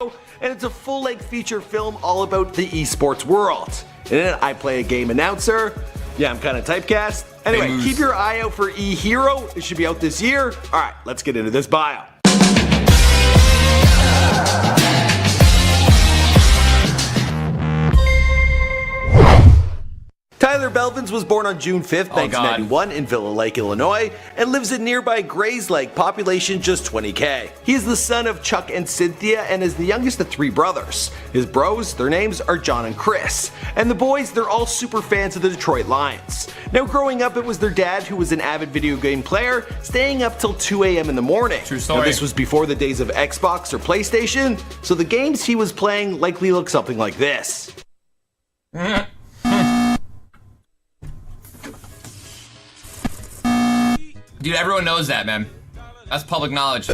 and it's a full-length feature film all about the esports world. In it, I play a game announcer. Yeah, I'm kind of typecast. Anyway, keep your eye out for E-Hero. It should be out this year. Alright, let's get into this bio. Tyler Blevins was born on June 5th, 1991 in Villa Lake, Illinois, and lives in nearby Grays Lake, population just 20k. He is the son of Chuck and Cynthia and is the youngest of 3 brothers. His bros, their names are John and Chris, and the boys, they're all super fans of the Detroit Lions. Now growing up, it was their dad who was an avid video game player, staying up till 2 a.m. in the morning. True story. Now, this was before the days of Xbox or PlayStation, so the games he was playing likely look something like this. Dude, everyone knows that, man. That's public knowledge.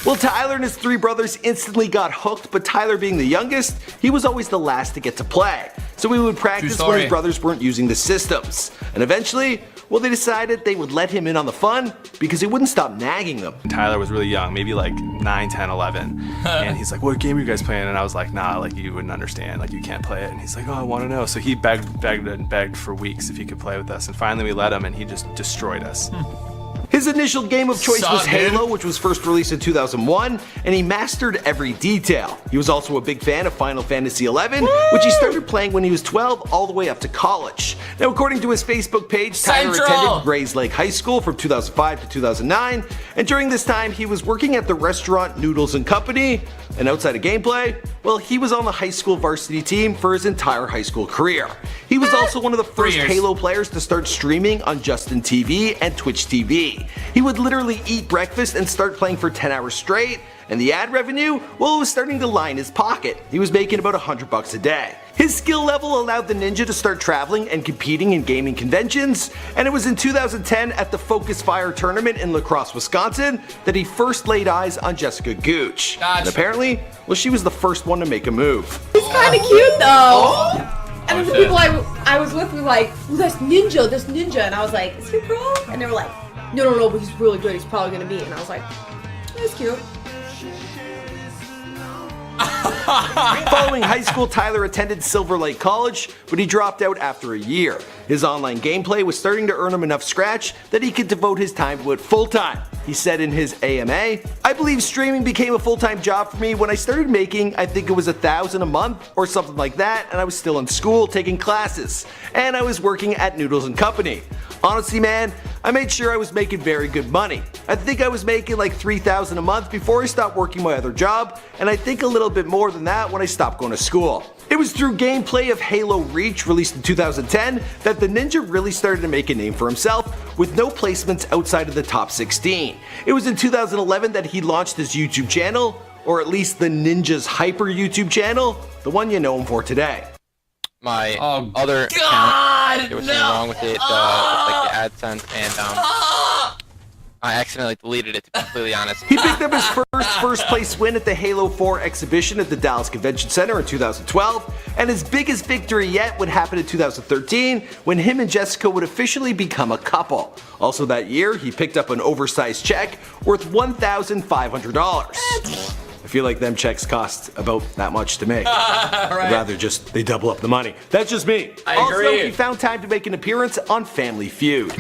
Well, Tyler and his 3 brothers instantly got hooked, but Tyler being the youngest, he was always the last to get to play. So he would practice when his brothers weren't using the systems. And eventually, well, they decided they would let him in on the fun because he wouldn't stop nagging them. Tyler was really young, maybe like 9, 10, 11. And he's like, what game are you guys playing? And I was like, nah, like you wouldn't understand, like you can't play it. And he's like, oh, I want to know. So he begged for weeks if he could play with us. And finally we let him and he just destroyed us. His initial game of choice was Halo, which was first released in 2001, and he mastered every detail. He was also a big fan of Final Fantasy XI, which he started playing when he was 12 all the way up to college. Now, according to his Facebook page, Tyler attended Grays Lake High School from 2005 to 2009, and during this time he was working at the restaurant Noodles & Company, and outside of gameplay, well, he was on the high school varsity team for his entire high school career. He was also one of the first Halo players to start streaming on Justin TV and Twitch TV. He would literally eat breakfast and start playing for 10 hours straight, and the ad revenue, well, it was starting to line his pocket. He was making about $100 a day. His skill level allowed the ninja to start traveling and competing in gaming conventions, and it was in 2010 at the Focus Fire tournament in La Crosse, Wisconsin that he first laid eyes on Jessica Gooch. And apparently, well, she was the first one to make a move. He's kind of cute though. And the people I was with were like, well, that's Ninja, and I was like, is he pro? And they were like, no, but he's really good, he's probably gonna be. And I was like, that's cute. Following high school, Tyler attended Silver Lake College, but he dropped out after a year. His online gameplay was starting to earn him enough scratch that he could devote his time to it full-time. He said in his AMA, I believe streaming became a full-time job for me when I started making, I think it was $1,000 a month or something like that, and I was still in school taking classes, and I was working at Noodles & Company. Honestly, man, I made sure I was making very good money. I think I was making like $3,000 a month before I stopped working my other job, and I think a little bit more than that when I stopped going to school. It was through gameplay of Halo Reach, released in 2010, that the ninja really started to make a name for himself, with no placements outside of the top 16. It was in 2011 that he launched his YouTube channel, or at least the Ninja's Hyper YouTube channel, the one you know him for today. My other account, there was something wrong with it, with like the AdSense, and I accidentally deleted it, to be completely honest. He picked up his first place win at the Halo 4 exhibition at the Dallas Convention Center in 2012, and his biggest victory yet would happen in 2013 when him and Jessica would officially become a couple. Also that year, he picked up an oversized check worth $1,500. I feel like them checks cost about that much to make. I'd rather just they double up the money. That's just me. I agree. Also, he found time to make an appearance on Family Feud.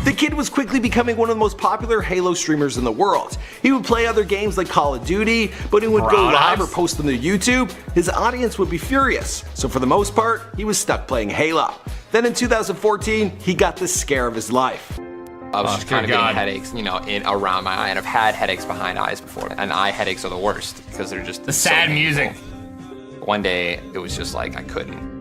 The kid was quickly becoming one of the most popular Halo streamers in the world. He would play other games like Call of Duty, but he would go live or post them to YouTube. His audience would be furious, so for the most part, he was stuck playing Halo. Then in 2014, he got the scare of his life. I was just kind of getting headaches, you know, around my eye, and I've had headaches behind eyes before, and eye headaches are the worst because they're just the sad music. One day, it was just like I couldn't.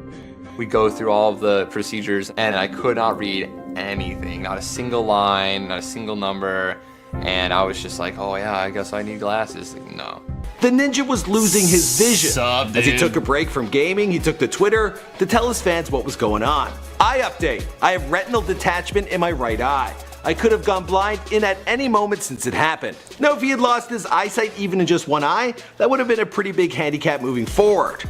We go through all of the procedures, and I could not read anything, not a single line, not a single number, and I was just like, oh yeah, I guess I need glasses. Like, no. The ninja was losing his vision. As he took a break from gaming, he took to Twitter to tell his fans what was going on. Eye update, I have retinal detachment in my right eye. I could have gone blind in at any moment since it happened. Now, if he had lost his eyesight even in just one eye, that would have been a pretty big handicap moving forward.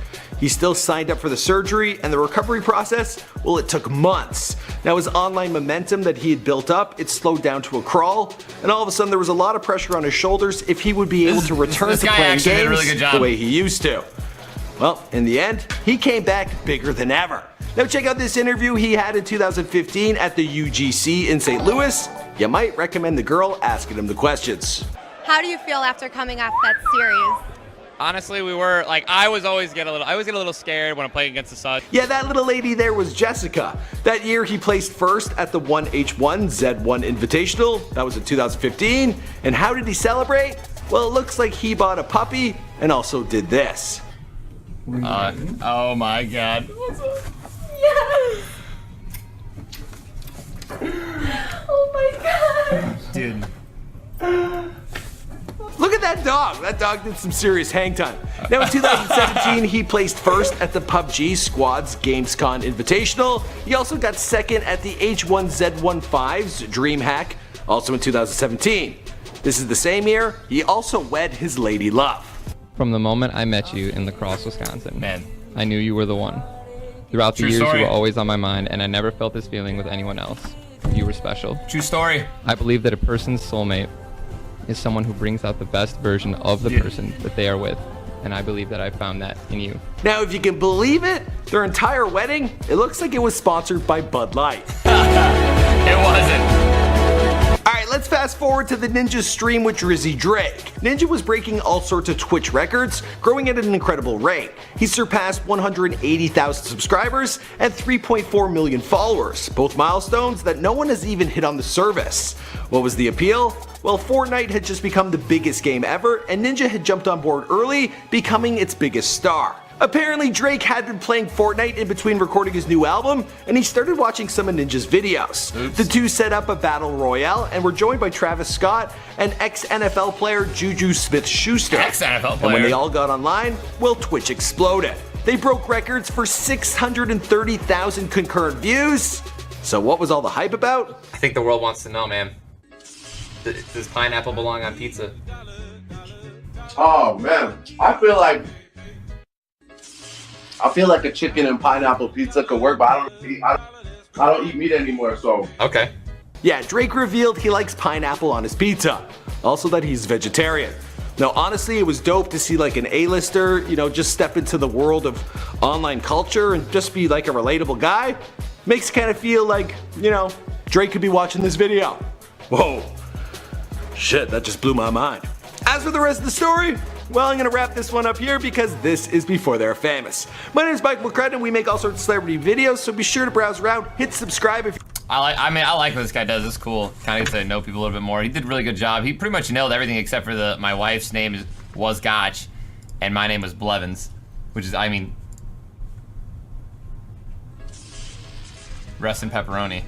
He still signed up for the surgery, and the recovery process, well, it took months. Now his online momentum that he had built up, it slowed down to a crawl, and all of a sudden there was a lot of pressure on his shoulders if he would be able to return to playing games the way he used to. Well, in the end, he came back bigger than ever. Now check out this interview he had in 2015 at the UGC in St. Louis. You might recommend the girl asking him the questions. How do you feel after coming off that series? Honestly, we were like, I always get a little scared when I'm playing against the Suns. Yeah, that little lady there was Jessica. That year he placed first at the 1H1Z1 Invitational. That was in 2015. And how did he celebrate? Well, it looks like he bought a puppy and also did this. Oh my god. Yes. Oh my god. Dude. Look at that dog. That dog did some serious hang time. Now in 2017, he placed first at the PUBG Squads GamesCon Invitational. He also got second at the H1Z15's DreamHack, also in 2017. This is the same year he also wed his lady love. From the moment I met you in La Crosse, Wisconsin, Man. I knew you were the one. Throughout the True years, story. you were always on my mind, and I never felt this feeling with anyone else. You were special. True story. I believe that a person's soulmate is someone who brings out the best version of the person that they are with, and I believe that I found that in you. Now, if you can believe it, their entire wedding, it looks like it was sponsored by Bud Light. It wasn't. Alright, let's fast forward to the Ninja's stream with Drizzy Drake. Ninja was breaking all sorts of Twitch records, growing at an incredible rate. He surpassed 180,000 subscribers and 3.4 million followers, both milestones that no one has even hit on the service. What was the appeal? Well, Fortnite had just become the biggest game ever, and Ninja had jumped on board early, becoming its biggest star. Apparently, Drake had been playing Fortnite in between recording his new album, and he started watching some of Ninja's videos. Oops. The two set up a battle royale and were joined by Travis Scott and ex-NFL player Juju Smith-Schuster. Ex-NFL And when player. they all got online, well, Twitch exploded. They broke records for 630,000 concurrent views. So what was all the hype about? I think the world wants to know, man. Does pineapple belong on pizza? Oh man, I feel like a chicken and pineapple pizza could work, but I don't eat meat anymore, so. Okay. Yeah, Drake revealed he likes pineapple on his pizza. Also that he's vegetarian. Now honestly, it was dope to see like an A-lister, just step into the world of online culture and just be like a relatable guy. Makes it kind of feel like, Drake could be watching this video. Whoa. Shit, that just blew my mind. As for the rest of the story, well, I'm gonna wrap this one up here because this is Before They're Famous. My name is Mike McCrudden and we make all sorts of celebrity videos, so be sure to browse around, hit subscribe if I like what this guy does. It's cool. Kind of get to know people a little bit more. He did a really good job. He pretty much nailed everything except for my wife's name was Gotch, and my name was Blevins, which is, rest in pepperoni.